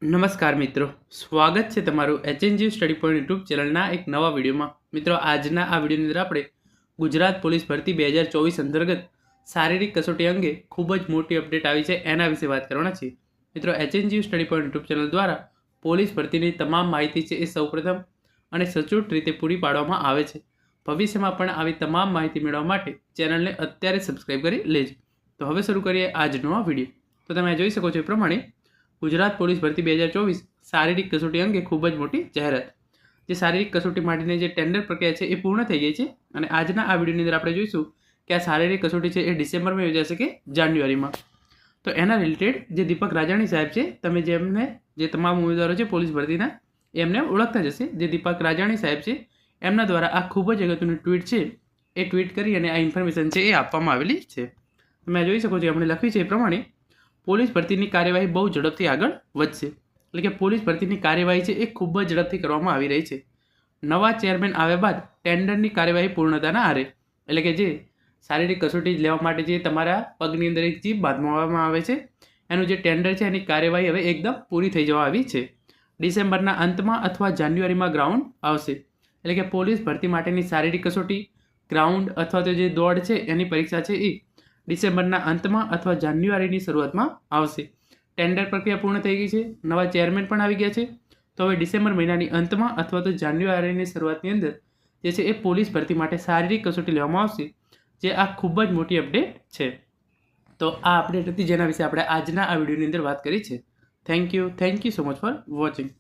નમસ્કાર મિત્રો, સ્વાગત છે તમારું એચએનજી સ્ટડી પોઈન્ટ યુટ્યુબ ચેનલના એક નવા વિડીયોમાં। મિત્રો, આજના આ વિડીયોની અંદર આપણે ગુજરાત પોલીસ ભરતી 2024 અંતર્ગત શારીરિક કસોટી અંગે ખૂબ જ મોટી અપડેટ આવી છે એના વિશે વાત કરવાના છીએ। મિત્રો, HNG study point YouTube channel દ્વારા પોલીસ ભરતીની તમામ માહિતી છે એ સૌપ્રથમ અને સચોટ રીતે પૂરી પાડવામાં આવે છે। ભવિષ્યમાં પણ આવી તમામ માહિતી મેળવવા માટે ચેનલને અત્યારે સબસ્ક્રાઈબ કરી લેજો। તો હવે શરૂ કરીએ આજનો આ વિડીયો। તો તમે જોઈ શકો છો એ પ્રમાણે ગુજરાત પોલીસ ભરતી 2024 શારીરિક કસોટી અંગે ખૂબ જ મોટી જાહેરાત। જે શારીરિક કસોટી માટેની જે ટેન્ડર પ્રક્રિયા છે એ પૂર્ણ થઈ ગઈ છે અને આજના આ વિડીયોની અંદર આપણે જોઈશું કે આ શારીરિક કસોટી છે એ ડિસેમ્બરમાં યોજાશે કે જાન્યુઆરીમાં। તો એના રિલેટેડ જે દીપક રાજાણી સાહેબ છે, તમે જે તમામ ઉમેદવારો છે પોલીસ ભરતીના એમને ઓળખતા જશે। જે દીપક રાજાણી સાહેબ છે એમના દ્વારા આ ખૂબ જ અગત્યનું ટ્વીટ છે એ ટ્વીટ કરી અને આ ઇન્ફોર્મેશન છે એ આપવામાં આવેલી છે। તમે જોઈ શકો છો આપણે લખ્યું છે એ પ્રમાણે પોલીસ ભરતીની કાર્યવાહી બહુ ઝડપથી આગળ વધશે। એટલે કે પોલીસ ભરતીની કાર્યવાહી છે એ ખૂબ જ ઝડપથી કરવામાં આવી રહી છે। નવા ચેરમેન આવ્યા બાદ ટેન્ડરની કાર્યવાહી પૂર્ણતાના આરે, એટલે કે જે શારીરિક કસોટી લેવા માટે જે તમારા પગની અંદર એક ચીપ બાંધવામાં આવે છે એનું જે ટેન્ડર છે એની કાર્યવાહી હવે એકદમ પૂરી થઈ જવા આવી છે। ડિસેમ્બરના અંતમાં અથવા જાન્યુઆરીમાં ગ્રાઉન્ડ આવશે। એટલે કે પોલીસ ભરતી માટેની શારીરિક કસોટી, ગ્રાઉન્ડ અથવા તો જે દોડ છે એની પરીક્ષા છે એ ડિસેમ્બરના અંતમાં અથવા જાન્યુઆરીની શરૂઆતમાં આવશે। ટેન્ડર પ્રક્રિયા પૂર્ણ થઈ ગઈ છે, નવા ચેરમેન પણ આવી ગયા છે। તો હવે ડિસેમ્બર મહિનાની અંતમાં અથવા તો જાન્યુઆરીની શરૂઆતની અંદર જે છે એ પોલીસ ભરતી માટે શારીરિક કસોટી લેવામાં આવશે, જે આ ખૂબ જ મોટી અપડેટ છે। તો આ અપડેટ હતી જેના વિશે આપણે આજના આ વિડીયોની અંદર વાત કરી છે। Thank you so much for watching.